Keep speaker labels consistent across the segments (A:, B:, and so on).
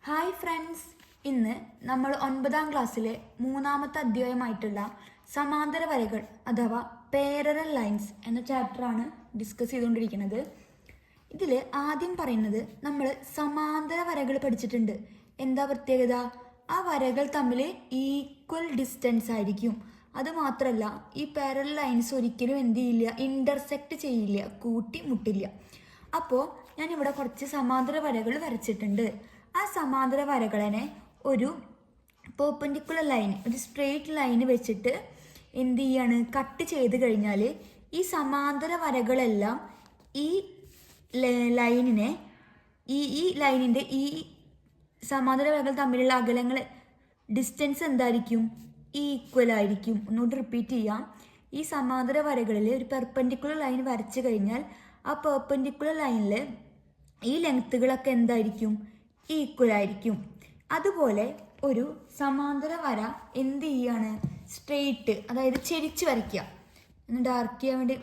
A: Hi friends, ഇന്ന് നമ്മൾ 9ാം ക്ലാസ്സിലെ 3ാമത്തെ അധ്യായമായിട്ടുള്ള സമാന്തര വരകൾ അഥവാ പാരലൽ ലൈൻസ് എന്ന ചാപ്റ്ററാണ് ഡിസ്കസ് ചെയ്തുകൊണ്ടിരിക്കുന്നത്. ഇതിൽ ആദ്യം പറയുന്നത് നമ്മൾ സമാന്തര വരകൾ പഠിച്ചിട്ടുണ്ട്. എന്താ പ്രത്യേകത? ആ വരകൾ തമ്മിൽ ഈക്വൽ ഡിസ്റ്റൻസ് ആയിരിക്കും. അതുമാത്രമല്ല, ഈ പാരലൽ ലൈൻസ് ഒരിക്കലും എന്ത് ചെയ്യില്ല, ഇൻ്റർസെക്റ്റ് ചെയ്യില്ല, കൂട്ടി മുട്ടില്ല. അപ്പോൾ ഞാനിവിടെ കുറച്ച് സമാന്തര വരകൾ വരച്ചിട്ടുണ്ട്. ആ സമാന്തര വരകളെ ഒരു പെർപെൻഡിക്കുലർ ലൈൻ, ഒരു സ്ട്രെയിറ്റ് ലൈന് വെച്ചിട്ട് എന്ത് ചെയ്യാണ്, കട്ട് ചെയ്ത് കഴിഞ്ഞാൽ ഈ സമാന്തര വരകളെല്ലാം ഈ ലൈനിനെ ഈ ലൈനിൻ്റെ ഈ സമാന്തര വരകൾ തമ്മിലുള്ള അകലങ്ങൾ ഡിസ്റ്റൻസ് എന്തായിരിക്കും? ഈക്വൽ ആയിരിക്കും. ഒന്നുകൂടി റിപ്പീറ്റ് ചെയ്യാം. ഈ സമാന്തര വരകളിൽ ഒരു പെർപെൻഡിക്കുലർ ലൈൻ വരച്ചു കഴിഞ്ഞാൽ ആ പെർപെൻഡിക്കുലർ ലൈനിൽ ഈ ലെങ്ത്തുകളൊക്കെ എന്തായിരിക്കും? ഈക്വൽ ആയിരിക്കും. അതുപോലെ ഒരു സമാന്തര വര എന്ത് ചെയ്യാണ്? സ്ട്രെയിറ്റ്, അതായത് ചെരിച്ച് വരയ്ക്കുക. ഒന്ന് ഡാർക്ക് ചെയ്യാൻ വേണ്ടി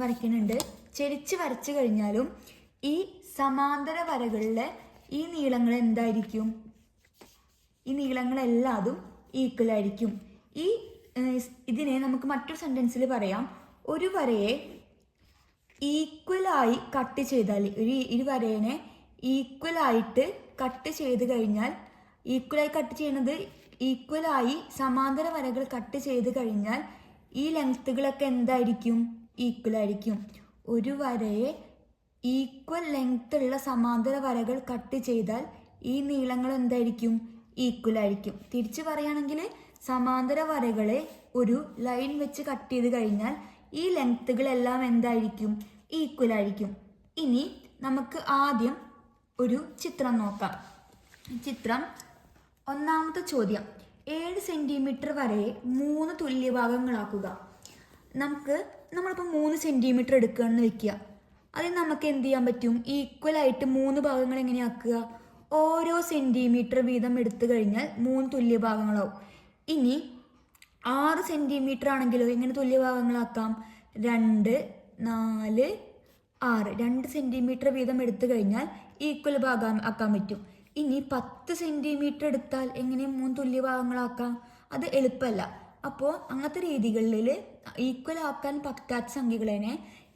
A: വരയ്ക്കുന്നുണ്ട്. ചെരിച്ച് വരച്ചു കഴിഞ്ഞാലും ഈ സമാന്തര വരകളിലെ ഈ നീളങ്ങൾ എന്തായിരിക്കും? ഈ നീളങ്ങളെല്ലാതും ഈക്വൽ ആയിരിക്കും. ഇതിനെ നമുക്ക് മറ്റൊരു സെൻറ്റൻസിൽ പറയാം. ഒരു വരയെ ഈക്വലായി കട്ട് ചെയ്താൽ, ഒരു വരയെ ഈക്വലായിട്ട് കട്ട് ചെയ്ത് കഴിഞ്ഞാൽ, ഈക്വലായി കട്ട് ചെയ്യുന്നത് ഈക്വലായി സമാന്തര വരകൾ കട്ട് ചെയ്ത് കഴിഞ്ഞാൽ ഈ ലെങ്ത്തുകളൊക്കെ എന്തായിരിക്കും? ഈക്വൽ ആയിരിക്കും. ഒരു വരയെ ഈക്വൽ ലെങ്ത് ഉള്ള സമാന്തര വരകൾ കട്ട് ചെയ്താൽ ഈ നീളങ്ങൾ എന്തായിരിക്കും? ഈക്വൽ ആയിരിക്കും. തിരിച്ച് പറയുകയാണെങ്കിൽ സമാന്തര വരകളെ ഒരു ലൈൻ വെച്ച് കട്ട് ചെയ്ത് കഴിഞ്ഞാൽ ഈ ലെങ്ത്തുകളെല്ലാം എന്തായിരിക്കും? ഈക്വൽ ആയിരിക്കും. ഇനി നമുക്ക് ആദ്യം ഒരു ചിത്രം നോക്കാം. ചിത്രം ഒന്നാമത്തെ ചോദ്യം: 7 സെൻറ്റിമീറ്റർ വരയെ 3 തുല്യ ഭാഗങ്ങളാക്കുക. നമ്മളിപ്പോൾ 3 സെൻറ്റിമീറ്റർ എടുക്കുകയാണെന്ന് വെക്കുക. അതിന് നമുക്ക് എന്ത് ചെയ്യാൻ പറ്റും? ഈക്വലായിട്ട് 3 ഭാഗങ്ങൾ എങ്ങനെയാക്കുക? ഓരോ സെൻറ്റിമീറ്റർ വീതം എടുത്തു കഴിഞ്ഞാൽ 3 തുല്യ ഭാഗങ്ങളാവും. ഇനി 6 സെൻറ്റിമീറ്റർ ആണെങ്കിലോ എങ്ങനെ തുല്യ ഭാഗങ്ങളാക്കാം? 2, 4, 6 2 സെൻറ്റിമീറ്റർ വീതം എടുത്തു കഴിഞ്ഞാൽ ഈക്വൽ ഭാഗം ആക്കാൻ പറ്റും. ഇനി 10 സെൻറ്റിമീറ്റർ എടുത്താൽ എങ്ങനെ 3 തുല്യ ഭാഗങ്ങളാക്കാം? അത് എളുപ്പമല്ല. അപ്പോൾ അങ്ങനത്തെ രീതികളിൽ ഈക്വൽ ആക്കാൻ പറ്റാത്ത സംഖ്യകളെ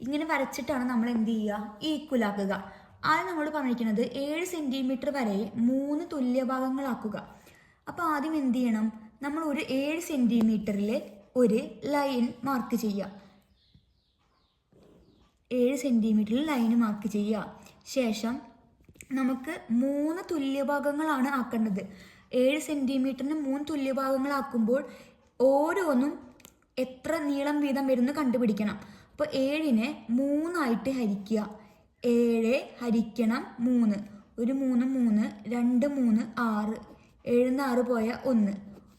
A: ഇങ്ങനെ വരച്ചിട്ടാണ് നമ്മൾ എന്ത് ചെയ്യുക? ഈക്വൽ ആക്കുക. ആദ്യം നമ്മൾ പറഞ്ഞിരിക്കുന്നത് 7 സെൻറ്റിമീറ്റർ വരെ 3 തുല്യ ഭാഗങ്ങളാക്കുക. അപ്പോൾ ആദ്യം എന്ത് ചെയ്യണം? നമ്മൾ ഒരു 7 സെൻറ്റിമീറ്ററിൽ ഒരു ലൈൻ മാർക്ക് ചെയ്യുക. 7 സെൻറ്റിമീറ്ററിൽ ലൈൻ മാർക്ക് ചെയ്യുക. ശേഷം നമുക്ക് 3 തുല്യ ഭാഗങ്ങളാണ് ആക്കേണ്ടത്. 7 സെൻറ്റിമീറ്ററിന് 3 തുല്യ ഭാഗങ്ങളാക്കുമ്പോൾ ഓരോന്നും എത്ര നീളം വീതം വരുന്നു കണ്ടുപിടിക്കണം. അപ്പോൾ 7നെ 3 ഹരിക്കുക. 7 ഹരിക്കണം 3. ഒരു 3 3, 2 3 6. 7 6 പോയ 1.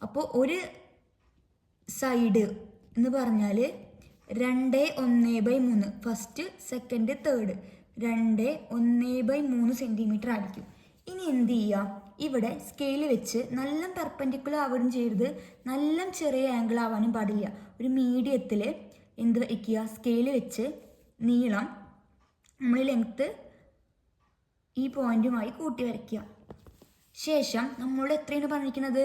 A: അപ്പോൾ ഒരു സൈഡ് എന്ന് പറഞ്ഞാൽ 2 1/3, ഫസ്റ്റ് സെക്കൻഡ് തേർഡ് 2 1/3 സെൻറ്റിമീറ്റർ ആയിരിക്കും. ഇനി എന്ത് ചെയ്യുക? ഇവിടെ സ്കെയിൽ വെച്ച് നല്ല പെർപെൻഡിക്കുലർ ആവുകയും ചെയ്യരുത്, നല്ല ചെറിയ ആംഗിൾ ആവാനും പാടില്ല. ഒരു മീഡിയത്തിൽ എന്ത് വയ്ക്കുക? സ്കെയിൽ വെച്ച് നീളം നമ്മൾ ലെങ്ത്ത് ഈ പോയിന്റുമായി കൂട്ടി വരയ്ക്കുക. ശേഷം നമ്മൾ എത്രയാണ് പറഞ്ഞിരിക്കുന്നത്?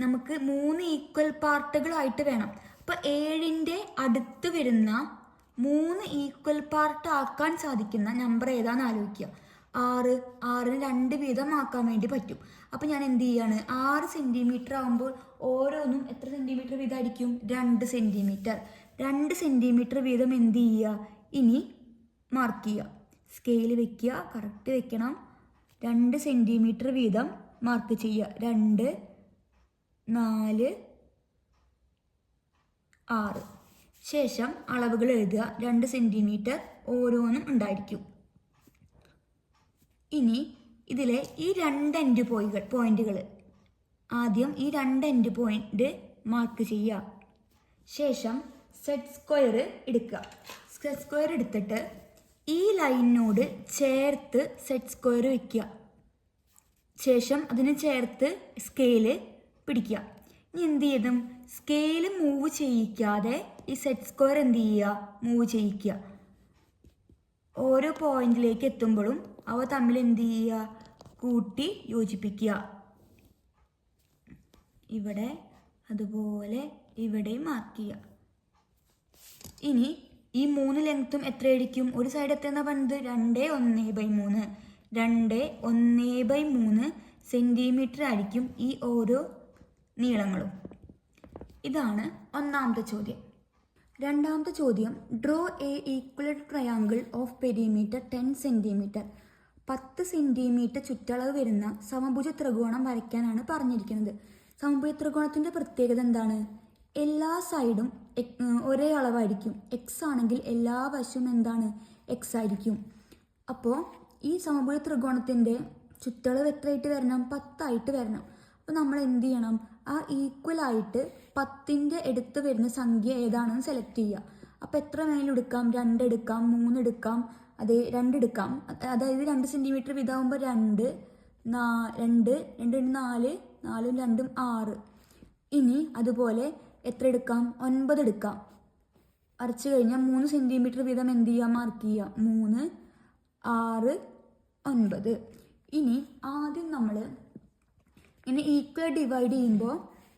A: നമുക്ക് 3 ഈക്വൽ പാർട്ടുകളായിട്ട് വേണം. അപ്പോൾ 7ൻ്റെ അടുത്ത് വരുന്ന 3 ഈക്വൽ പാർട്ട് ആക്കാൻ സാധിക്കുന്ന നമ്പർ ഏതാണെന്ന് ആലോചിക്കുക. 6. 6ന് 2 വീതം ആക്കാൻ വേണ്ടി പറ്റും. അപ്പോൾ ഞാൻ എന്ത് ചെയ്യാണ്? 6 സെൻറ്റിമീറ്റർ ആകുമ്പോൾ ഓരോന്നും എത്ര സെൻറ്റിമീറ്റർ വീതമായിരിക്കും? 2 സെൻറ്റിമീറ്റർ. 2 സെൻറ്റിമീറ്റർ വീതം എന്ത് ചെയ്യുക? ഇനി മാർക്ക് ചെയ്യുക. സ്കെയിൽ വെക്കുക, കറക്റ്റ് വെക്കണം. 2 സെൻറ്റിമീറ്റർ വീതം മാർക്ക് ചെയ്യുക. 2, 4, 6. ശേഷം അളവുകൾ എഴുതുക. 2 സെൻറ്റിമീറ്റർ ഓരോന്നും ഉണ്ടായിരിക്കും. ഇനി ഇതിലെ ഈ 2 എൻഡ് പോയിന്റുകൾ ആദ്യം ഈ 2 എൻഡ് പോയിന്റ് മാർക്ക് ചെയ്യുക. ശേഷം സെറ്റ് സ്ക്വയർ എടുക്കുക. സെറ്റ് സ്ക്വയർ എടുത്തിട്ട് ഈ ലൈനിനോട് ചേർത്ത് സെറ്റ് സ്ക്വയർ വയ്ക്കുക. ശേഷം അതിന് ചേർത്ത് സ്കെയില് പിടിക്കുക. ഇനി എന്ത് ചെയ്തും സ്കെയിൽ മൂവ് ചെയ്യിക്കാതെ ഈ സെറ്റ് സ്ക്വയർ എന്ത് ചെയ്യുക? മൂവ് ചെയ്യിക്കുക. ഓരോ പോയിന്റിലേക്ക് എത്തുമ്പോഴും അവ തമ്മിൽ എന്ത് ചെയ്യുക? കൂട്ടി യോജിപ്പിക്കുക. ഇവിടെ അതുപോലെ ഇവിടെയും മാർക്ക് ചെയ്യുക. ഇനി ഈ 3 ലെങ്ത്തും എത്രയായിരിക്കും? ഒരു സൈഡ് എത്രയെന്നാ പറഞ്ഞത്? 2 1/3 സെൻറ്റിമീറ്റർ ആയിരിക്കും ഈ ഓരോ നീളങ്ങളും. ഇതാണ് ഒന്നാമത്തെ ചോദ്യം. രണ്ടാമത്തെ ചോദ്യം, draw A equal triangle of perimeter 10 centimetre. 10 centimetre ചുറ്റളവ് വരുന്ന സമഭുജ ത്രികോണം വരയ്ക്കാനാണ് പറഞ്ഞിരിക്കുന്നത്. സമഭുജ ത്രികോണത്തിൻ്റെ പ്രത്യേകത എന്താണ്? എല്ലാ സൈഡും ഒരേ അളവായിരിക്കും. എക്സ് ആണെങ്കിൽ എല്ലാ വശവും എന്താണ്? എക്സ് ആയിരിക്കും. അപ്പോൾ ഈ സമഭുജ ത്രികോണത്തിൻ്റെ ചുറ്റളവ് എത്രയായിട്ട് വരണം? 10 ആയിട്ട് വരണം. അപ്പോൾ നമ്മൾ എന്ത് ചെയ്യണം? ആ ഈക്വലായിട്ട് 10ൻ്റെ അടുത്ത് വരുന്ന സംഖ്യ ഏതാണെന്ന് സെലക്ട് ചെയ്യുക. അപ്പോൾ എത്ര വേണമെങ്കിലും എടുക്കാം. 2 എടുക്കാം, 3 എടുക്കാം, 2 എടുക്കാം. അതായത് 2 സെൻറ്റിമീറ്റർ വീതമാകുമ്പോൾ 2, 2, 2, 4, 4, 2, 6. ഇനി അതുപോലെ എത്ര എടുക്കാം? 9 എടുക്കാം. വരച്ച് കഴിഞ്ഞാൽ 3 സെൻറ്റിമീറ്റർ വീതം എന്ത് ചെയ്യുക? മാർക്ക് ചെയ്യുക. 3, 6, 9. ഇനി ആദ്യം നമ്മൾ ഇനി ഈക്വൽ ഡിവൈഡ് ചെയ്യുമ്പോൾ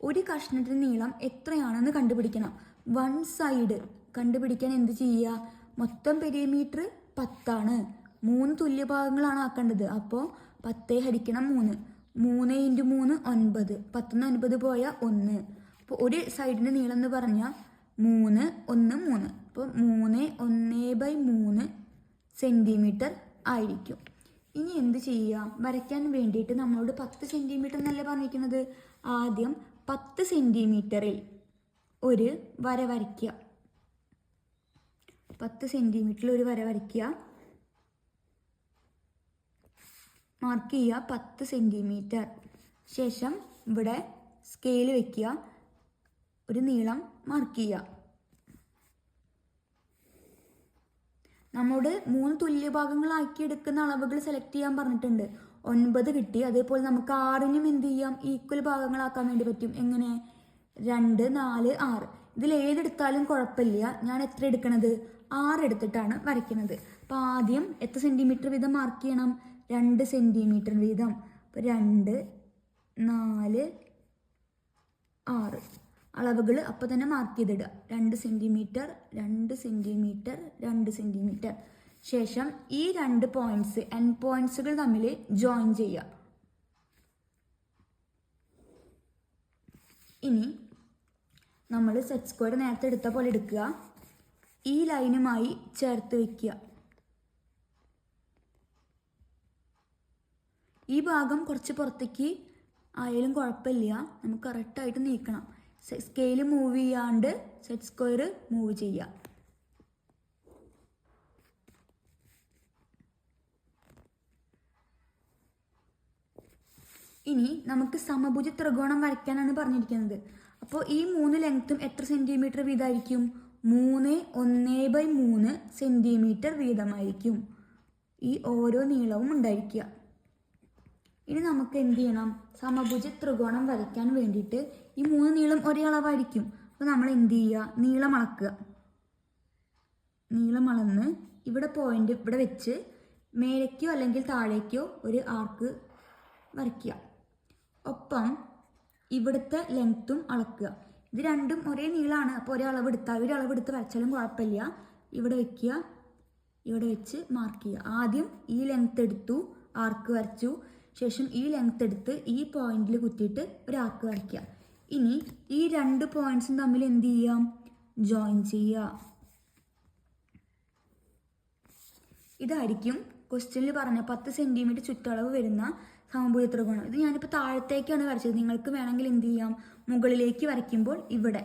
A: ഒരു കഷ്ണത്തിൻ്റെ നീളം എത്രയാണെന്ന് കണ്ടുപിടിക്കണം. 1 സൈഡ് കണ്ടുപിടിക്കാൻ എന്ത് ചെയ്യുക? മൊത്തം പെരിമീറ്റർ 10 ആണ്. 3 തുല്യഭാഗങ്ങളാണ് ആക്കേണ്ടത്. അപ്പോൾ 10 ഹരിക്കണം 3. 3 × 3 9. 10 9 പോയാൽ 1. അപ്പോൾ ഒരു സൈഡിൻ്റെ നീളം എന്ന് പറഞ്ഞാൽ 3, 1, 3. അപ്പോൾ 3, 1/3 സെൻറ്റിമീറ്റർ ആയിരിക്കും. ഇനി എന്ത് ചെയ്യുക? വരയ്ക്കാൻ വേണ്ടിയിട്ട് നമ്മളോട് 10 സെൻറ്റിമീറ്റർ എന്നല്ലേ പറഞ്ഞിരിക്കുന്നത്. ആദ്യം 10 സെൻറ്റിമീറ്ററിൽ ഒരു വര വരയ്ക്കുക. 10 സെൻറ്റിമീറ്ററിൽ ഒരു വര വരയ്ക്കുക. മാർക്ക് ചെയ്യുക 10 സെൻറ്റിമീറ്റർ. ശേഷം ഇവിടെ സ്കെയിൽ വയ്ക്കുക. ഒരു നീളം മാർക്ക് ചെയ്യുക. നമ്മോട് 3 തുല്യഭാഗങ്ങളാക്കി എടുക്കുന്ന അളവുകൾ സെലക്ട് ചെയ്യാൻ പറഞ്ഞിട്ടുണ്ട്. 9 കിട്ടി. അതേപോലെ നമുക്ക് 6നും എന്ത് ചെയ്യാം? ഈക്വൽ ഭാഗങ്ങളാക്കാൻ വേണ്ടി പറ്റും. എങ്ങനെ? 2, 4, 6. ഇതിൽ ഏതെടുത്താലും കുഴപ്പമില്ല. ഞാൻ എത്ര എടുക്കണത്? 6 എടുത്തിട്ടാണ് വരയ്ക്കുന്നത്. അപ്പോൾ ആദ്യം എത്ര സെൻറ്റിമീറ്റർ വീതം മാർക്ക് ചെയ്യണം? 2 സെൻറ്റിമീറ്റർ വീതം. അപ്പോൾ 2, 4, 6 അളവുകൾ അപ്പോൾ തന്നെ മാർക്ക് ചെയ്തിടുക. 2 centimetre, 2 centimetre, 2 centimetre. ശേഷം ഈ 2 പോയിൻറ്റ്സ് എൻഡ് പോയിൻറ്റ്സുകൾ തമ്മിൽ ജോയിൻ ചെയ്യുക. ഇനി നമ്മൾ സെറ്റ് സ്ക്വയർ നേരത്തെ എടുത്ത പോലെ എടുക്കുക. ഈ ലൈനുമായി ചേർത്ത് വയ്ക്കുക. ഈ ഭാഗം കുറച്ച് പുറത്തേക്ക് ആയാലും കുഴപ്പമില്ല. നമുക്ക് കറക്റ്റായിട്ട് നീക്കണം. സ്കെയിൽ മൂവ് ചെയ്യാണ്ട് സെറ്റ് സ്ക്വയർ മൂവ് ചെയ്യുക. ഇനി നമുക്ക് സമഭുജ ത്രികോണം വരയ്ക്കാനാണ് പറഞ്ഞിരിക്കുന്നത്. അപ്പോൾ ഈ 3 ലെങ്ത്തും എത്ര സെൻറ്റിമീറ്റർ വീതമായിരിക്കും? 3, 1/3 സെൻറ്റിമീറ്റർ വീതമായിരിക്കും ഈ ഓരോ നീളവും ഉണ്ടായിരിക്കുക. ഇനി നമുക്ക് എന്ത് ചെയ്യണം? സമഭുജ ത്രികോണം വരയ്ക്കാൻ വേണ്ടിയിട്ട് ഈ 3 നീളം ഒരേ അളവായിരിക്കും. അപ്പോൾ നമ്മൾ എന്ത് ചെയ്യുക? നീളം അളക്കുക. നീളം അളന്ന് ഇവിടെ പോയിന്റ് ഇവിടെ വെച്ച് മേലേക്കോ അല്ലെങ്കിൽ താഴേക്കോ ഒരു ആർക്ക് വരയ്ക്കുക. ഒപ്പം ഇവിടുത്തെ ലെങ്ത്തും അളക്കുക. ഇത് രണ്ടും ഒരേ നീളമാണ്. അപ്പോൾ ഒരേ അളവെടുത്താൽ ഒരു അളവെടുത്ത് വരച്ചാലും കുഴപ്പമില്ല. ഇവിടെ വയ്ക്കുക. ഇവിടെ വെച്ച് മാർക്ക് ചെയ്യുക. ആദ്യം ഈ ലെങ്ത്ത് എടുത്തു, ആർക്ക് വരച്ചു. ശേഷം ഈ ലെങ്ത്ത് എടുത്ത് ഈ പോയിന്റിൽ കുത്തിയിട്ട് ഒരു ആർക്ക് വരയ്ക്കുക. ഇനി ഈ 2 പോയിന്റ്സും തമ്മിൽ എന്ത് ചെയ്യാം? ജോയിൻ ചെയ്യുക. ഇതായിരിക്കും ക്വസ്റ്റ്യനിൽ പറഞ്ഞ 10 സെൻറ്റിമീറ്റർ ചുറ്റളവ് വരുന്ന സമഭുജ ത്രികോണം. ഇത് ഞാനിപ്പോൾ താഴത്തേക്കാണ് വരച്ചത്. നിങ്ങൾക്ക് വേണമെങ്കിൽ എന്ത് ചെയ്യാം? മുകളിലേക്ക് വരയ്ക്കുമ്പോൾ ഇവിടെ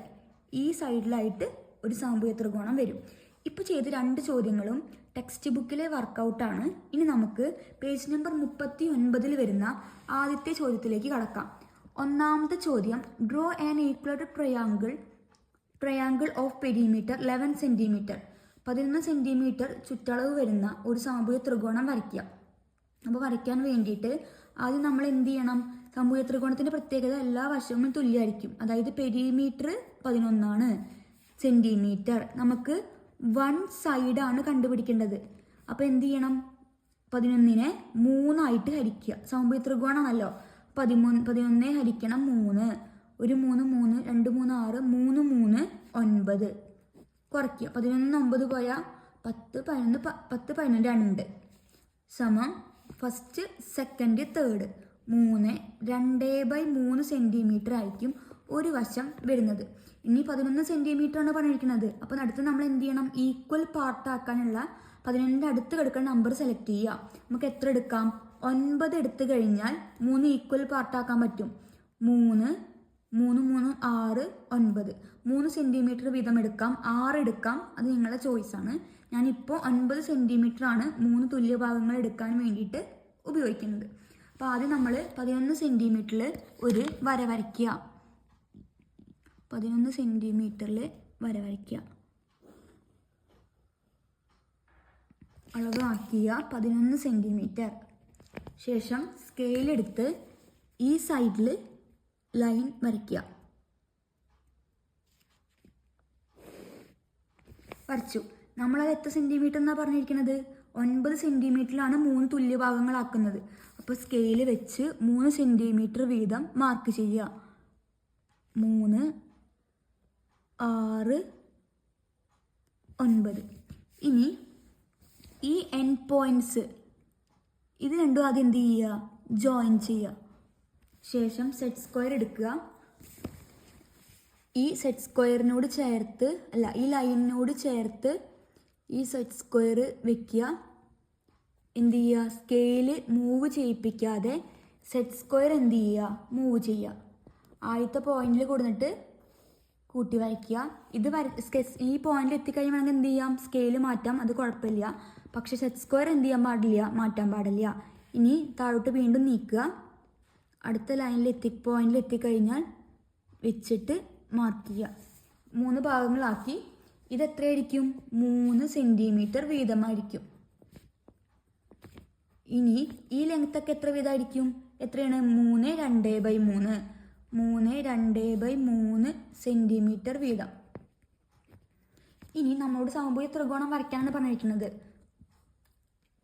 A: ഈ സൈഡിലായിട്ട് ഒരു സമഭുജ ത്രികോണം വരും. ഇപ്പോൾ ചെയ്ത 2 ചോദ്യങ്ങളും ടെക്സ്റ്റ് ബുക്കിലെ വർക്കൗട്ടാണ്. ഇനി നമുക്ക് പേജ് നമ്പർ 39 വരുന്ന ആദ്യത്തെ ചോദ്യത്തിലേക്ക് കടക്കാം. ഒന്നാമത്തെ ചോദ്യം, draw an equal triangle of perimeter 11 centimetre. 11 centimetre ചുറ്റളവ് വരുന്ന ഒരു സമഭുജ ത്രികോണം വരയ്ക്കുക. അപ്പോൾ വരയ്ക്കാൻ വേണ്ടിയിട്ട് ആദ്യം നമ്മൾ എന്ത് ചെയ്യണം? സമഭുജ ത്രികോണത്തിൻ്റെ പ്രത്യേകത എല്ലാ വശവും തുല്യമായിരിക്കും. അതായത് പെരിമീറ്റർ 11 സെൻറ്റിമീറ്റർ. നമുക്ക് 1 സൈഡാണ് കണ്ടുപിടിക്കേണ്ടത്. അപ്പോൾ എന്ത് ചെയ്യണം? 11നെ 3 ഹരിക്കുക. സമഭുജ ത്രികോണമാണല്ലോ. 11 ഹരിക്കണം 3. 1 3 3 2 3 6 3 3 9. കുറയ്ക്കുക. 11 9 പോയാൽ 10 11 10 11 2 സമം ഫസ്റ്റ് സെക്കൻഡ് തേർഡ് 3 2/3 സെൻറ്റിമീറ്റർ ആയിരിക്കും ഒരു വശം വരുന്നത്. ഇനി 11 സെൻറ്റിമീറ്റർ ആണ് പറഞ്ഞിരിക്കുന്നത്. അപ്പം അടുത്ത് നമ്മൾ എന്ത് ചെയ്യണം? ഈക്വൽ പാർട്ടാക്കാനുള്ള 11ൻ്റെ അടുത്ത് കിടക്കുന്ന നമ്പർ സെലക്ട് ചെയ്യുക. നമുക്ക് എത്ര എടുക്കാം? 9 എടുത്തു കഴിഞ്ഞാൽ 3 ഈക്വൽ പാർട്ടാക്കാൻ പറ്റും. 3 3 3 6 9 3 സെൻറ്റിമീറ്റർ വീതം എടുക്കാം, 6 എടുക്കാം. അത് നിങ്ങളുടെ ചോയ്സാണ്. ഞാനിപ്പോൾ 9 സെൻറ്റിമീറ്റർ ആണ് 3 തുല്യ ഭാഗങ്ങൾ എടുക്കാൻ വേണ്ടിയിട്ട് ഉപയോഗിക്കുന്നത്. അപ്പോൾ ആദ്യം നമ്മൾ 11 സെൻറ്റിമീറ്ററിൽ ഒരു വര വരയ്ക്കുക. 11 സെൻറ്റിമീറ്ററിൽ വര വരയ്ക്കുക. അളവ് ആക്കിയ 11 സെൻറ്റിമീറ്റർ. ശേഷം സ്കെയിലെടുത്ത് ഈ സൈഡിൽ ലൈൻ വരയ്ക്കുക. വരച്ചു. നമ്മളത് എത്ര സെൻറ്റിമീറ്റർ എന്നാണ് പറഞ്ഞിരിക്കുന്നത്? 9 സെൻറ്റിമീറ്ററിലാണ് 3 തുല്യ ഭാഗങ്ങളാക്കുന്നത്. അപ്പോൾ സ്കെയിൽ വെച്ച് 3 സെൻറ്റിമീറ്റർ വീതം മാർക്ക് ചെയ്യുക. 3 6 9. ഇനി ഈ എൻഡ് പോയിൻറ്റ്സ് ഇത് രണ്ടും ആദ്യം എന്ത് ചെയ്യുക? ജോയിൻ ചെയ്യുക. ശേഷം സെറ്റ് സ്ക്വയർ എടുക്കുക. ഈ സെറ്റ് സ്ക്വയറിനോട് ചേർത്ത് ഈ ലൈനിനോട് ചേർത്ത് ഈ സെറ്റ് സ്ക്വയർ വെക്കുക. എന്ത് ചെയ്യുക? സ്കെയിൽ മൂവ് ചെയ്യിപ്പിക്കാതെ സെറ്റ് സ്ക്വയർ എന്ത് ചെയ്യുക? മൂവ് ചെയ്യുക. ആദ്യത്തെ പോയിന്റിൽ കൊടുത്തിട്ട് കൂട്ടി വരയ്ക്കുക. ഇത് ഈ പോയിന്റിൽ എത്തിക്കഴിഞ്ഞാൽ വേണമെങ്കിൽ എന്ത് ചെയ്യാം? സ്കെയിൽ മാറ്റാം, അത് കുഴപ്പമില്ല. പക്ഷെ സെറ്റ് സ്ക്വയർ എന്ത് ചെയ്യാൻ പാടില്ല? മാറ്റാൻ പാടില്ല. ഇനി താഴോട്ട് വീണ്ടും നീക്കുക. അടുത്ത ലൈനിൽ പോയിന്റിൽ എത്തിക്കഴിഞ്ഞാൽ വെച്ചിട്ട് മാർക്ക് ചെയ്യുക. 3 ഭാഗങ്ങളാക്കി. ഇത് എത്രയായിരിക്കും? 3 സെൻറ്റിമീറ്റർ വീതമായിരിക്കും. ഇനി ഈ ലെങ്ത്തൊക്കെ എത്ര വീതമായിരിക്കും? എത്രയാണ്? 3 2/3 3 2/3 സെൻറ്റിമീറ്റർ വീതം. ഇനി നമ്മളോട് സമഭുജ ത്രികോണം വരയ്ക്കാനാണ് പറഞ്ഞിരിക്കുന്നത്.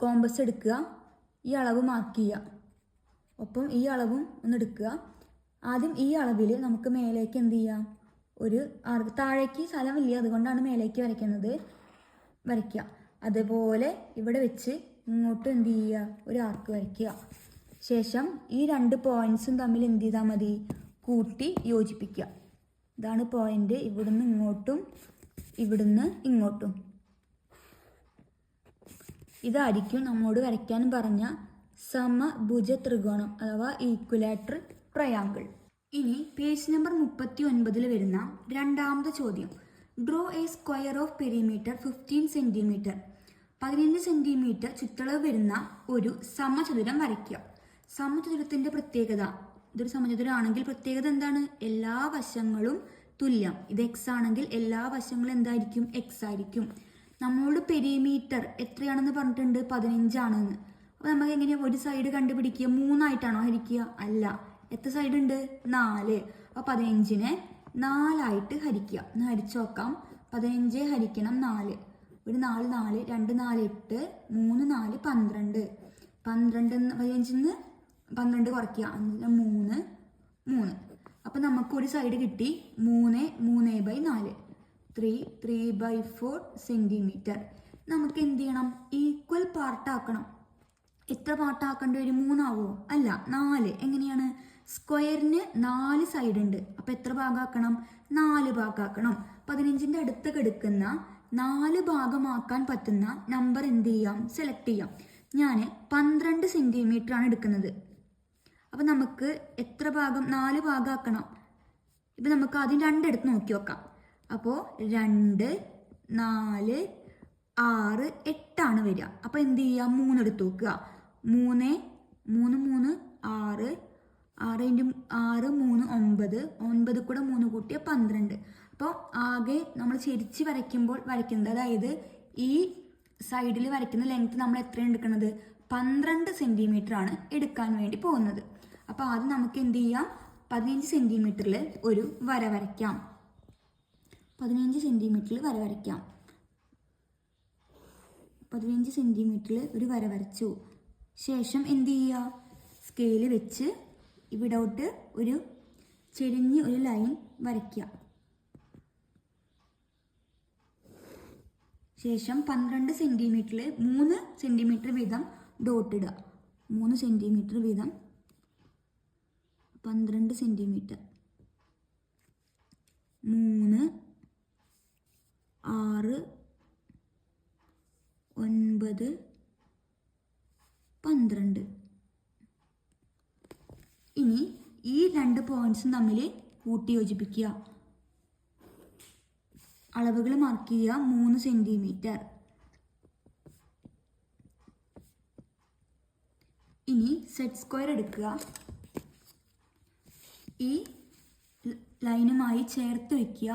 A: കോമ്പസ് എടുക്കുക, ഈ അളവ് മാർക്ക് ചെയ്യുക. ഒപ്പം ഈ അളവും ഒന്ന് എടുക്കുക. ആദ്യം ഈ അളവിൽ നമുക്ക് മേലേക്ക് എന്ത് ചെയ്യാം? ഒരു താഴേക്ക് സ്ഥലമില്ല, അതുകൊണ്ടാണ് മേലേക്ക് വരയ്ക്കുക. അതുപോലെ ഇവിടെ വെച്ച് ഇങ്ങോട്ട് എന്ത് ചെയ്യുക? ഒരു ആർക്ക് വരയ്ക്കുക. ശേഷം ഈ 2 പോയിൻറ്റ്സും തമ്മിൽ എന്ത് ചെയ്താൽ മതി? കൂട്ടി യോജിപ്പിക്കുക. ഇതാണ് പോയിന്റ്. ഇവിടുന്ന് ഇങ്ങോട്ടും ഇവിടുന്ന് ഇങ്ങോട്ടും. ഇതായിരിക്കും നമ്മോട് വരയ്ക്കാൻ പറഞ്ഞ സമഭുജ ത്രികോണം അഥവാ ഈക്വലാറ്റർ ട്രയാങ്കിൾ. ഇനി പേജ് നമ്പർ 39 വരുന്ന രണ്ടാമത്തെ ചോദ്യം. Draw A square of perimeter 15 centimetre. 15 centimetre ചുറ്റളവ് വരുന്ന ഒരു സമചതുരം വരയ്ക്കുക. സമചതുരത്തിൻ്റെ പ്രത്യേകത, ഇതൊരു സമചതുരമാണെങ്കിൽ പ്രത്യേകത എന്താണ്? എല്ലാ വശങ്ങളും തുല്യം. ഇത് എക്സ് ആണെങ്കിൽ എല്ലാ വശങ്ങളും എന്തായിരിക്കും? എക്സ് ആയിരിക്കും. നമ്മളോട് പെരിമീറ്റർ എത്രയാണെന്ന് പറഞ്ഞിട്ടുണ്ട്? 15 ആണെന്ന്. അപ്പോൾ നമുക്ക് എങ്ങനെയാണ് ഒരു സൈഡ് കണ്ടുപിടിക്കുക? 3 ആയിട്ടാണോ ഹരിക്കുക? അല്ല. എത്ര സൈഡ് ഉണ്ട്? 4. അപ്പോൾ 15നെ 4 ആയിട്ട് ഹരിക്കുക. ഒന്ന് ഹരിച്ചു നോക്കാം. 15 ഹരിക്കണം 4. ഒരു 4 4 2 4 8 3 4 12. 15 12 കുറയ്ക്കുക. 3 3. അപ്പം നമുക്ക് ഒരു സൈഡ് കിട്ടി 3 3/4 3/4 സെൻറ്റിമീറ്റർ. നമുക്ക് എന്ത് ചെയ്യണം? ഈക്വൽ പാർട്ടാക്കണം. എത്ര പാർട്ടാക്കേണ്ടി വരും? 3 ആവുമോ? അല്ല, 4. എങ്ങനെയാണ്? സ്ക്വയറിന് 4 സൈഡ് ഉണ്ട്. അപ്പം എത്ര ഭാഗമാക്കണം? 4 ഭാഗമാക്കണം. 15ൻ്റെ അടുത്ത് കിടക്കുന്ന 4 ഭാഗമാക്കാൻ പറ്റുന്ന നമ്പർ എന്ത് ചെയ്യാം? സെലക്ട് ചെയ്യാം. ഞാൻ 12 സെൻറ്റിമീറ്റർ ആണ് എടുക്കുന്നത്. അപ്പം നമുക്ക് എത്ര ഭാഗം? 4 ഭാഗമാക്കണം. ഇപ്പം നമുക്ക് ആദ്യം 2 എടുത്ത് നോക്കി നോക്കാം. അപ്പോൾ 2 4 6 8 വരിക. അപ്പോൾ എന്ത് ചെയ്യുക? 3 എടുത്ത് നോക്കുക. 3 3 3 6 6 × 6 3 9 9 കൂടെ 3 കൂട്ടിയ 12. അപ്പോൾ ആകെ നമ്മൾ ചെരിച്ച് വരയ്ക്കുന്നത്, അതായത് ഈ സൈഡിൽ വരയ്ക്കുന്ന ലെങ്ത് നമ്മൾ എത്രയാണ് എടുക്കുന്നത്? 12 സെൻറ്റിമീറ്റർ ആണ് എടുക്കാൻ വേണ്ടി പോകുന്നത്. അപ്പോൾ ആദ്യം നമുക്ക് എന്ത് ചെയ്യാം? 15 സെൻറ്റിമീറ്ററിൽ ഒരു വര വരയ്ക്കാം. 15 സെൻറ്റിമീറ്ററിൽ വര വരയ്ക്കാം. 15 സെൻറ്റിമീറ്ററിൽ ഒരു വര വരച്ചു. ശേഷം എന്ത് ചെയ്യുക, സ്കെയിൽ വെച്ച് ഇവിടോട്ട് ഒരു ചെരിഞ്ഞ് ഒരു ലൈൻ വരയ്ക്കുക. ശേഷം 12 സെൻറ്റിമീറ്ററിൽ 3 സെൻറ്റിമീറ്റർ വീതം ഡോട്ട് ഇടുക. 3 സെൻറ്റിമീറ്റർ വീതം 12 സെൻറ്റിമീറ്റർ 3, 6, 9, 12. ഇനി ഈ 2 പോയിന്റ്സും തമ്മിൽ കൂട്ടി യോജിപ്പിക്കുക. അളവുകൾ മാർക്ക് ചെയ്യുക. 3 സെൻറ്റിമീറ്റർ. ഇനി സെറ്റ് സ്ക്വയർ എടുക്കുക. ഈ ലൈനുമായി ചേർത്ത് വയ്ക്കുക.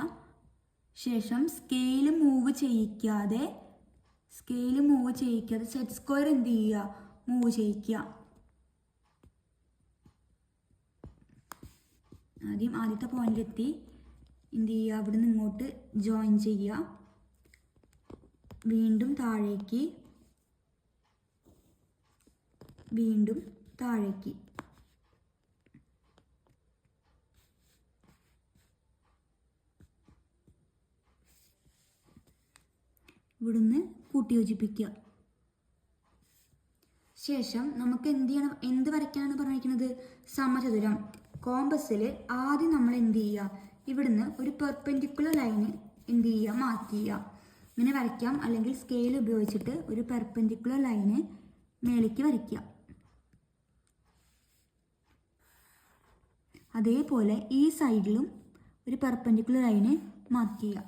A: ശേഷം സ്കെയിൽ മൂവ് ചെയ്യിക്കാതെ സെറ്റ് സ്ക്വയർ എന്ത് ചെയ്യുക, മൂവ് ചെയ്യിക്കുക. ആദ്യത്തെ പോയിന്റിലെത്തി എന്ത് ചെയ്യുക, അവിടെ നിന്ന് ഇങ്ങോട്ട് ജോയിൻ ചെയ്യുക. വീണ്ടും താഴേക്ക്, വീണ്ടും താഴേക്ക്. ഇവിടുന്ന് കൂട്ടി യോജിപ്പിക്കുക. ശേഷം നമുക്ക് എന്ത് വരയ്ക്കാനാണ് പറഞ്ഞിരിക്കുന്നത്, സമചതുരം. കോമ്പസിൽ ആദ്യം നമ്മൾ എന്ത് ചെയ്യുക, ഇവിടുന്ന് ഒരു പെർപെൻഡിക്കുലർ ലൈന് എന്ത് ചെയ്യുക, മാർക്ക് ചെയ്യുക. ഇങ്ങനെ വരയ്ക്കാം, അല്ലെങ്കിൽ സ്കെയിൽ ഉപയോഗിച്ചിട്ട് ഒരു പെർപെൻഡിക്കുലർ ലൈന് മേലേക്ക് വരയ്ക്കുക. അതേപോലെ ഈ സൈഡിലും ഒരു പെർപെൻഡിക്കുലർ ലൈന് മാർക്ക് ചെയ്യുക.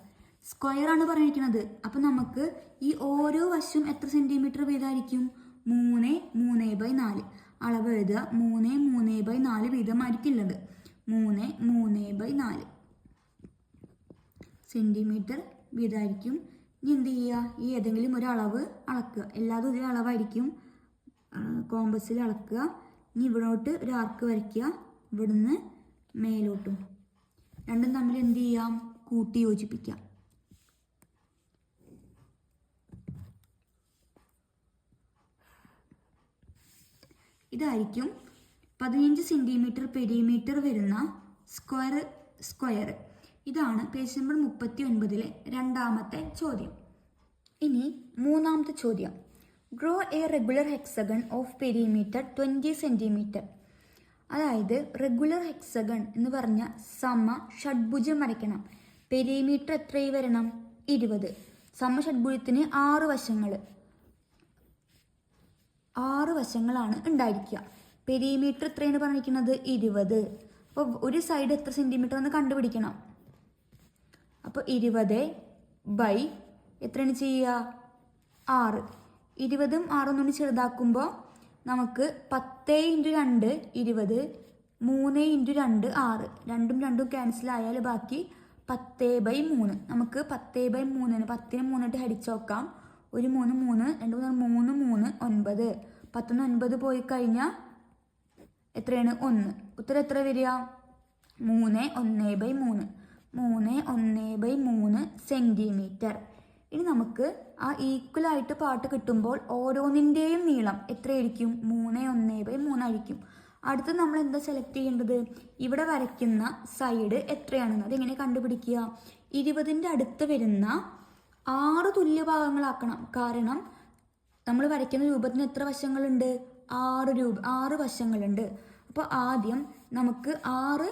A: സ്ക്വയർ ആണ് പറഞ്ഞിരിക്കുന്നത്. അപ്പം നമുക്ക് ഈ ഓരോ വശവും എത്ര സെൻറ്റിമീറ്റർ വീതമായിരിക്കും, 3, 3/4. അളവ് എഴുതുക. 3, 3/4 വീതമായിരിക്കില്ലത്. 3, 3/4 സെൻറ്റിമീറ്റർ വീതമായിരിക്കും. ഇനി എന്ത് ചെയ്യുക, ഈ ഏതെങ്കിലും ഒരു അളവ് അളക്കുക. എല്ലാതും ഒരു അളവായിരിക്കും. കോമ്പസിൽ അളക്കുക. ഇനി ഇവിടോട്ട് ഒരു ആർക്ക് വരയ്ക്കുക. ഇവിടുന്ന് മേലോട്ടും. രണ്ടും തമ്മിൽ എന്ത് ചെയ്യാം, കൂട്ടി യോജിപ്പിക്കാം. ഇതായിരിക്കും 15 സെൻറ്റിമീറ്റർ പെരിമീറ്റർ വരുന്ന സ്ക്വയർ. ഇതാണ് പേജ് നമ്പർ 39 രണ്ടാമത്തെ ചോദ്യം. ഇനി മൂന്നാമത്തെ ചോദ്യം. Draw A regular hexagon of perimeter 20 centimetre. അതായത് റെഗുലർ ഹെക്സഗൺ എന്ന് പറഞ്ഞ ഷഡ്ഭുജം വരയ്ക്കണം. പെരിമീറ്റർ എത്രയായി വരണം, 20. ഷഡ്ഭുജത്തിന് 6 വശങ്ങളാണ് ഉണ്ടായിരിക്കുക. പെരിമീറ്റർ എത്രയാണ് പറഞ്ഞിരിക്കുന്നത്, 20. അപ്പോൾ ഒരു സൈഡ് എത്ര സെൻറ്റിമീറ്റർ എന്ന് കണ്ടുപിടിക്കണം. അപ്പോൾ 20 എത്രയാണ് ചെയ്യുക, 6. 20ഉം 6ഉം കൊണ്ട് ചെറുതാക്കുമ്പോൾ നമുക്ക് 10 × 2 20, 3 × 2 6. 2ഉം 2ഉം ക്യാൻസൽ ആയാൽ ബാക്കി 10/3. നമുക്ക് 10/3 10നെ 3 ഇട്ട് ഹരിച്ച് നോക്കാം. 1 3 3, 2 3 3 9. 10 9 പോയി കഴിഞ്ഞാൽ എത്രയാണ്, 1. ഉത്തരം എത്ര വരിക, 3 1/3. 3 1/3 സെൻറ്റിമീറ്റർ. ഇനി നമുക്ക് ആ ഈക്വലായിട്ട് പാർട്ട് കിട്ടുമ്പോൾ ഓരോന്നിൻ്റെയും നീളം എത്രയായിരിക്കും, 3 1/3 ആയിരിക്കും. അടുത്ത് നമ്മൾ എന്താ സെലക്ട് ചെയ്യേണ്ടത്, ഇവിടെ വരയ്ക്കുന്ന സൈഡ് എത്രയാണെന്ന്. അതെങ്ങനെ കണ്ടുപിടിക്കുക, 20ൻ്റെ അടുത്ത് വരുന്ന 6 തുല്യ ഭാഗങ്ങളാക്കണം. കാരണം നമ്മൾ വരയ്ക്കുന്ന രൂപത്തിന് എത്ര വശങ്ങളുണ്ട്, 6 വശങ്ങളുണ്ട്. അപ്പോൾ ആദ്യം നമുക്ക് 6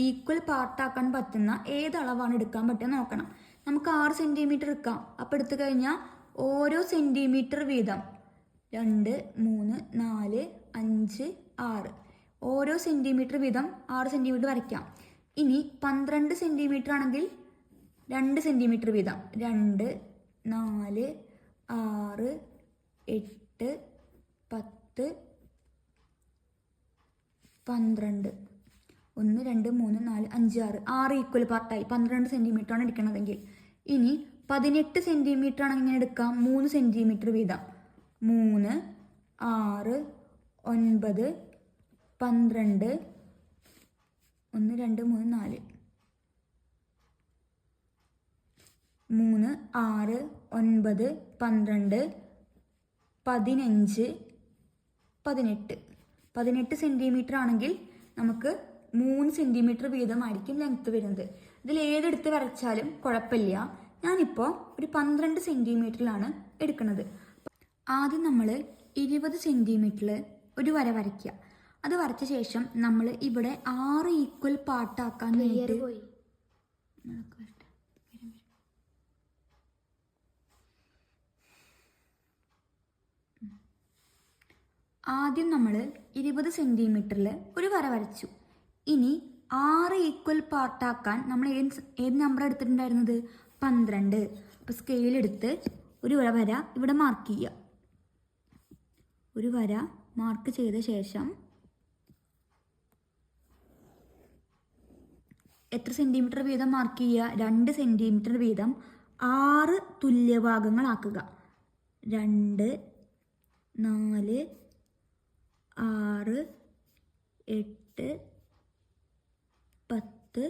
A: ഈക്വൽ പാർട്ടാക്കാൻ പറ്റുന്ന ഏത് അളവാണ് എടുക്കാൻ പറ്റുക നോക്കണം. നമുക്ക് 6 സെൻറ്റിമീറ്റർ എടുക്കാം. അപ്പോൾ എടുത്തു കഴിഞ്ഞാൽ ഓരോ സെൻറ്റിമീറ്റർ വീതം 2 3 4 5 6 ഓരോ സെൻറ്റിമീറ്റർ വീതം 6 സെൻറ്റിമീറ്റർ വരയ്ക്കാം. ഇനി 12 സെൻറ്റിമീറ്റർ ആണെങ്കിൽ 2 സെൻറ്റിമീറ്റർ വീതം 2 4 6 8 10 12 1 2 3 4 5 6 ഈക്വൽ പാർട്ടായി. 12 സെൻറ്റിമീറ്റർ ആണ് എടുക്കണതെങ്കിൽ. ഇനി 18 സെൻറ്റിമീറ്റർ ആണെങ്കിൽ ഇങ്ങനെ എടുക്കാം, 3 സെൻറ്റിമീറ്റർ വീതം 3 6 9 12 1 2 3 4 3 6 9 12 15 18 സെൻറ്റിമീറ്റർ ആണെങ്കിൽ നമുക്ക് 3 സെൻറ്റിമീറ്റർ വീതമായിരിക്കും ലെങ്ത്ത് വരുന്നത്. ഇതിൽ ഏതെടുത്ത് വരച്ചാലും കുഴപ്പമില്ല. ഞാനിപ്പോൾ ഒരു 12 സെൻറ്റിമീറ്ററിലാണ് എടുക്കുന്നത്. ആദ്യം നമ്മൾ 20 സെൻറ്റിമീറ്ററിൽ ഒരു വര വരയ്ക്കുക. അത് വരച്ച ശേഷം നമ്മൾ ഇവിടെ 6 ഈക്വൽ പാർട്ടാക്കാൻ വേണ്ടിയിട്ട് ആദ്യം നമ്മൾ 20 സെൻറ്റിമീറ്ററിൽ ഒരു വര വരച്ചു. ഇനി 6 ഈക്വൽ പാർട്ടാക്കാൻ നമ്മൾ ഏത് നമ്പർ എടുത്തിട്ടുണ്ടായിരുന്നത്? 12. അപ്പോൾ സ്കെയിലെടുത്ത് ഒരു വര ഇവിടെ മാർക്ക് ചെയ്യുക. ഒരു വര മാർക്ക് ചെയ്ത ശേഷം എത്ര സെൻറ്റിമീറ്റർ വീതം മാർക്ക് ചെയ്യുക? 2 സെൻറ്റിമീറ്റർ വീതം 6 തുല്യഭാഗങ്ങളാക്കുക. 2, 4, 6, 8, 10,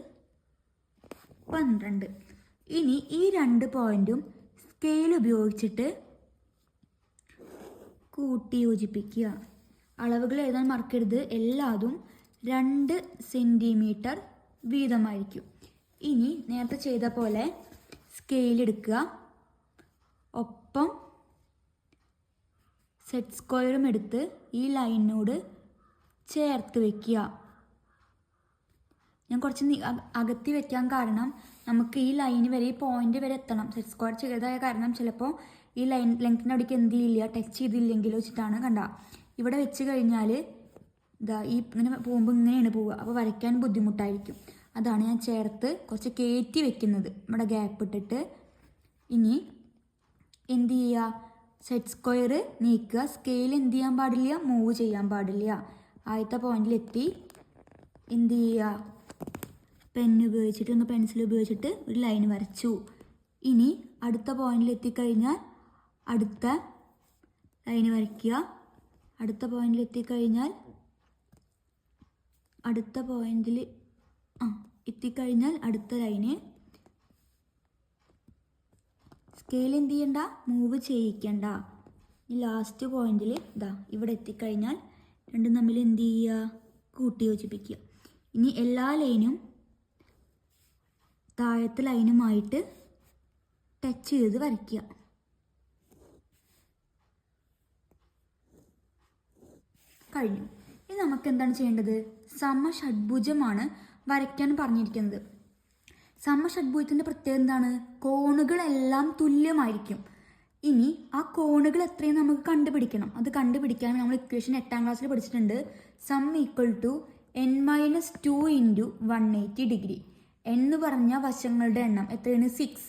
A: 12. ഇനി ഈ 2 പോയിന്റും സ്കെയിൽ ഉപയോഗിച്ചിട്ട് കൂട്ടി യോജിപ്പിക്കുക. അളവുകൾ എഴുതാൻ മറക്കരുത്. എല്ലാതും 2 സെൻറ്റിമീറ്റർ വീതമായിരിക്കും. ഇനി നേരത്തെ ചെയ്ത പോലെ സ്കെയിലെടുക്കുക. ഒപ്പം സെറ്റ് സ്ക്വയറും എടുത്ത് ഈ ലൈനിനോട് ചേർത്ത് വയ്ക്കുക. ഞാൻ കുറച്ച് അകത്തി വെക്കാൻ കാരണം നമുക്ക് ഈ ലൈന് വരെ, ഈ പോയിന്റ് വരെ എത്തണം. സെറ്റ് സ്ക്വയർ ചെയ്തതായ കാരണം ചിലപ്പോൾ ഈ ലൈൻ ലെങ്ത്തിൻ്റെ അവിടേക്ക് എന്ത് ചെയ്യില്ല, ടച്ച് ചെയ്തില്ലെങ്കിലോ വെച്ചിട്ടാണ്. കണ്ട, ഇവിടെ വെച്ച് കഴിഞ്ഞാൽ ഇതാ ഈ ഇങ്ങനെ പോകുമ്പോൾ ഇങ്ങനെയാണ് പോവുക. അപ്പോൾ വരയ്ക്കാൻ ബുദ്ധിമുട്ടായിരിക്കും. അതാണ് ഞാൻ ചേർത്ത് കുറച്ച് കയറ്റി വെക്കുന്നത്, ഇവിടെ ഗ്യാപ്പ് ഇട്ടിട്ട്. ഇനി എന്ത് ചെയ്യുക? സെറ്റ് സ്ക്വയർ നീക്കുക. സ്കെയിൽ എന്ത് ചെയ്യാൻ പാടില്ല? മൂവ് ചെയ്യാൻ പാടില്ല. ആദ്യത്തെ പോയിന്റിലെത്തി എന്ത് ചെയ്യുക? പെൻസിൽ ഉപയോഗിച്ചിട്ട് ഒരു ലൈൻ വരച്ചു. ഇനി അടുത്ത പോയിന്റിൽ എത്തിക്കഴിഞ്ഞാൽ അടുത്ത ലൈൻ വരയ്ക്കുക. അടുത്ത പോയിന്റിൽ എത്തിക്കഴിഞ്ഞാൽ അടുത്ത ലൈന്. സ്കെയിൽ എന്ത് ചെയ്യണ്ട? മൂവ് ചെയ്യിക്കണ്ട. ഈ ലാസ്റ്റ് പോയിന്റിൽ ഇതാ ഇവിടെ എത്തിക്കഴിഞ്ഞാൽ രണ്ടും തമ്മിൽ എന്ത് ചെയ്യുക? കൂട്ടി യോജിപ്പിക്കുക. ഇനി എല്ലാ ലൈനും താഴത്തെ ലൈനുമായിട്ട് ടച്ച് ചെയ്ത് വരയ്ക്കുക. കഴിഞ്ഞു. ഇനി നമുക്ക് എന്താണ് ചെയ്യേണ്ടത്? സമഷഡ്ഭുജമാണ് വരയ്ക്കാൻ പറഞ്ഞിരിക്കുന്നത്. സമഷഡ്ഭുജത്തിൻ്റെ പ്രത്യേകത എന്താണ്? കോണുകളെല്ലാം തുല്യമായിരിക്കും. ഇനി ആ കോണുകൾ എത്രയും നമുക്ക് കണ്ടുപിടിക്കണം. അത് കണ്ടുപിടിക്കാൻ നമ്മൾ ഇക്വേഷൻ 8ാം ക്ലാസ്സിൽ പഠിച്ചിട്ടുണ്ട്. Sum equal to n-2 into 180 degree. എന്ന് പറഞ്ഞ വശങ്ങളുടെ എണ്ണം എത്രയാണ്? 6.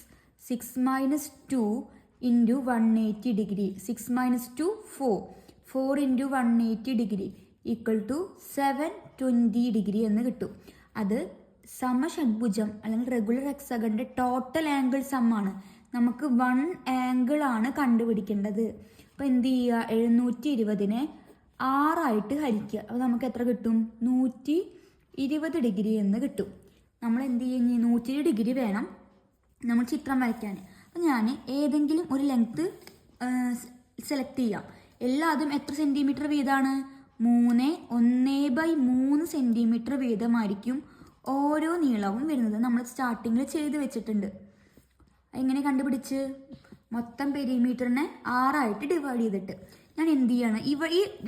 A: 6 - 2 into 180 degree. 6 - 2 4. 4 into 180 degree equal to 720 degree എന്ന് കിട്ടും. അത് സമഷഡ്ഭുജം അല്ലെങ്കിൽ റെഗുലർ ഹെക്സഗണിൻ്റെ ടോട്ടൽ ആംഗിൾ സമ്മാണ്. നമുക്ക് 1 ആംഗിൾ ആണ് കണ്ടുപിടിക്കേണ്ടത്. അപ്പോൾ എന്ത് ചെയ്യുക? 720നെ 6 ഹരിക്കുക. അപ്പോൾ നമുക്ക് എത്ര കിട്ടും? 120 ഡിഗ്രി എന്ന് കിട്ടും. നമ്മൾ എന്ത് ചെയ്യും? 120 ഡിഗ്രി വേണം നമ്മൾ ചിത്രം വരയ്ക്കാൻ. അപ്പോൾ ഞാൻ ഏതെങ്കിലും ഒരു ലെങ്ത്ത് സെലക്ട് ചെയ്യാം. എല്ലാതും എത്ര സെൻറ്റിമീറ്റർ വീതമാണ്? 1/3 സെൻറ്റിമീറ്റർ വീതമായിരിക്കും ഓരോ നീളവും വരുന്നത്. നമ്മൾ സ്റ്റാർട്ടിങ്ങിൽ ചെയ്ത് വെച്ചിട്ടുണ്ട്. എങ്ങനെ കണ്ടുപിടിച്ച്? മൊത്തം പെരിമീറ്ററിനെ 6 ഡിവൈഡ് ചെയ്തിട്ട് ഞാൻ എന്ത് ചെയ്യണം? ഈ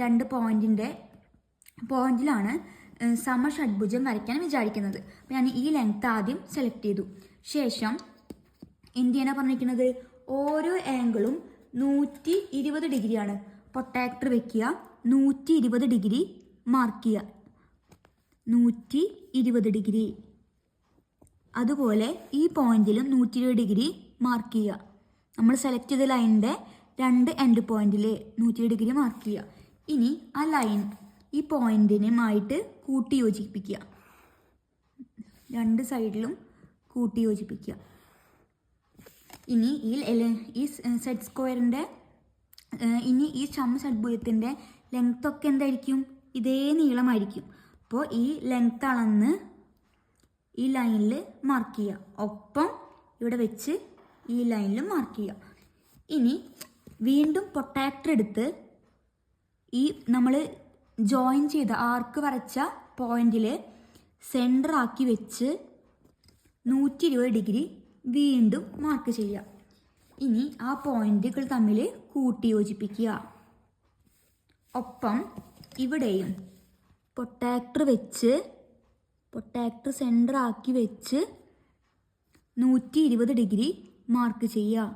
A: 2 പോയിന്റിലാണ് സമഷഡ്ഭുജം വരയ്ക്കാൻ വിചാരിക്കുന്നത്. അപ്പോൾ ഞാൻ ഈ ലെങ്ത്ത് ആദ്യം സെലക്ട് ചെയ്തു. ശേഷം എന്ത് ചെയ്യാനാണ് പറഞ്ഞിരിക്കുന്നത്? ഓരോ ആംഗിളും 120 ഡിഗ്രിയാണ്. പ്രൊട്ടാക്ടർ വെക്കുക. 120 ഡിഗ്രി മാർക്ക് ചെയ്യുക. 120 ഡിഗ്രി. അതുപോലെ ഈ പോയിന്റിലും 120 ഡിഗ്രി മാർക്ക് ചെയ്യുക. നമ്മൾ സെലക്ട് ചെയ്ത ലൈനിൻ്റെ 2 എൻഡ് പോയിന്റിൽ 120 ഡിഗ്രി മാർക്ക് ചെയ്യുക. ഇനി ആ ലൈൻ ഈ പോയിന്റിനുമായിട്ട് കൂട്ടി യോജിപ്പിക്കുക. 2 സൈഡിലും കൂട്ടി യോജിപ്പിക്കുക. ഇനി ഈ സെറ്റ് സ്ക്വയറിൻ്റെ ഈ സമഷഡ്ഭുജത്തിൻ്റെ ലെങ്ത് ഒക്കെ എന്തായിരിക്കും? ഇതേ നീളമായിരിക്കും. അപ്പോൾ ഈ ലെങ്ത് അളന്ന് ഈ ലൈനിൽ മാർക്ക് ചെയ്യുക. ഒപ്പം ഇവിടെ വെച്ച് ഈ ലൈനിൽ മാർക്ക് ചെയ്യുക. ഇനി വീണ്ടും പ്രൊട്ടാക്ടർ എടുത്ത് ഈ നമ്മൾ ജോയിൻ ചെയ്ത ആർക്ക് വരച്ച പോയിന്റിൽ സെൻറ്റർ ആക്കി വെച്ച് 120 ഡിഗ്രി വീണ്ടും മാർക്ക് ചെയ്യുക. ഇനി ആ പോയിന്റുകൾ തമ്മിൽ കൂട്ടി യോജിപ്പിക്കുക. ഒപ്പം ഇവിടെയും പൊട്ടാക്ടർ സെൻറ്റർ ആക്കി വെച്ച് 120 ഡിഗ്രി മാർക്ക് ചെയ്യുക.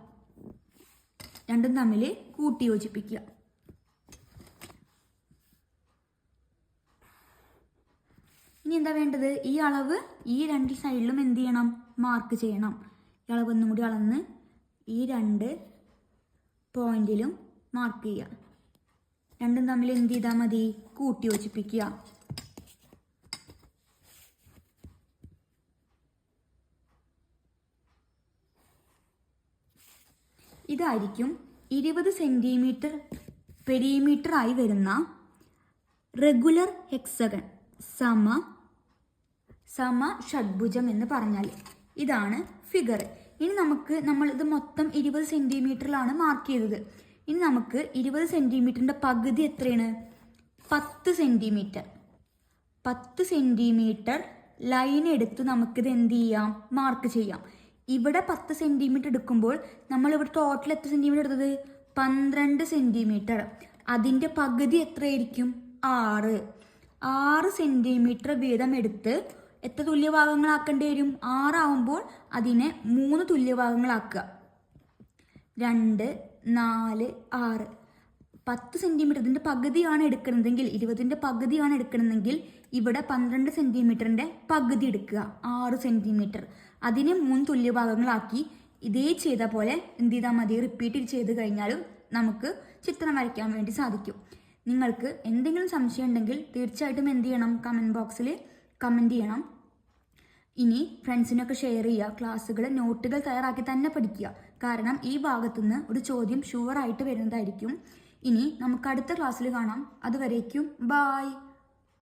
A: രണ്ടും തമ്മിൽ കൂട്ടി യോജിപ്പിക്കുക. ഇനി എന്താ വേണ്ടത്? ഈ അളവ് ഈ രണ്ട് സൈഡിലും എന്ത് ചെയ്യണം? മാർക്ക് ചെയ്യണം. ഈ അളവ് ഒന്നും കൂടി അളന്ന് ഈ 2 പോയിന്റിലും മാർക്ക് ചെയ്യുക. രണ്ടും തമ്മിൽ എന്ത് ചെയ്താൽ മതി? കൂട്ടി യോജിപ്പിക്കുക. ഇതായിരിക്കും 20 സെൻറ്റിമീറ്റർ പെരിമീറ്റർ ആയി വരുന്ന റെഗുലർ ഹെക്സഗൺ, സമ ഷഡ്ഭുജം എന്ന് പറഞ്ഞാൽ. ഇതാണ് ഫിഗർ. ഇനി നമ്മൾ ഇത് മൊത്തം 20 സെൻറ്റിമീറ്ററിലാണ് മാർക്ക് ചെയ്തത്. ഇനി നമുക്ക് 20 സെൻറ്റിമീറ്ററിൻ്റെ പകുതി എത്രയാണ്? 10 സെൻറ്റിമീറ്റർ. 10 സെൻറ്റിമീറ്റർ ലൈൻ എടുത്ത് നമുക്കിത് എന്ത് ചെയ്യാം? മാർക്ക് ചെയ്യാം. ഇവിടെ 10 സെൻറ്റിമീറ്റർ എടുക്കുമ്പോൾ നമ്മളിവിടെ ടോട്ടൽ എത്ര സെൻറ്റിമീറ്റർ എടുത്തത്? 12 സെൻറ്റിമീറ്റർ. അതിൻ്റെ പകുതി എത്രയായിരിക്കും? 6 സെൻറ്റിമീറ്റർ വീതം എടുത്ത് എത്ര തുല്യഭാഗങ്ങളാക്കേണ്ടി വരും? 6 ആവുമ്പോൾ അതിനെ 3 തുല്യഭാഗങ്ങളാക്കുക. 2, 4, 6. 10 സെൻറ്റിമീറ്റർ ഇതിൻ്റെ പകുതിയാണ് എടുക്കുന്നതെങ്കിൽ, 20ൻ്റെ പകുതിയാണ് എടുക്കുന്നതെങ്കിൽ ഇവിടെ 12 സെൻറ്റിമീറ്ററിൻ്റെ പകുതി എടുക്കുക, 6 സെൻറ്റിമീറ്റർ. അതിനെ 3 തുല്യഭാഗങ്ങളാക്കി ഇതേ ചെയ്ത പോലെ എന്ത് ചെയ്താൽ മതി? റിപ്പീറ്റ് ചെയ്ത് കഴിഞ്ഞാലും നമുക്ക് ചിത്രം വരയ്ക്കാൻ വേണ്ടി സാധിക്കും. നിങ്ങൾക്ക് എന്തെങ്കിലും സംശയം ഉണ്ടെങ്കിൽ തീർച്ചയായിട്ടും എന്ത് ചെയ്യണം? കമൻറ്റ് ബോക്സിൽ കമൻറ്റ് ചെയ്യണം. ഇനി ഫ്രണ്ട്സിനൊക്കെ ഷെയർ ചെയ്യുക. ക്ലാസ്സുകൾ നോട്ടുകൾ തയ്യാറാക്കി തന്നെ പഠിക്കുക. കാരണം ഈ ഭാഗത്തുനിന്ന് ഒരു ചോദ്യം ഷുവറായിട്ട് വരുന്നതായിരിക്കും. ഇനി നമുക്ക് അടുത്ത ക്ലാസ്സിൽ കാണാം. അതുവരേക്കും ബായ്.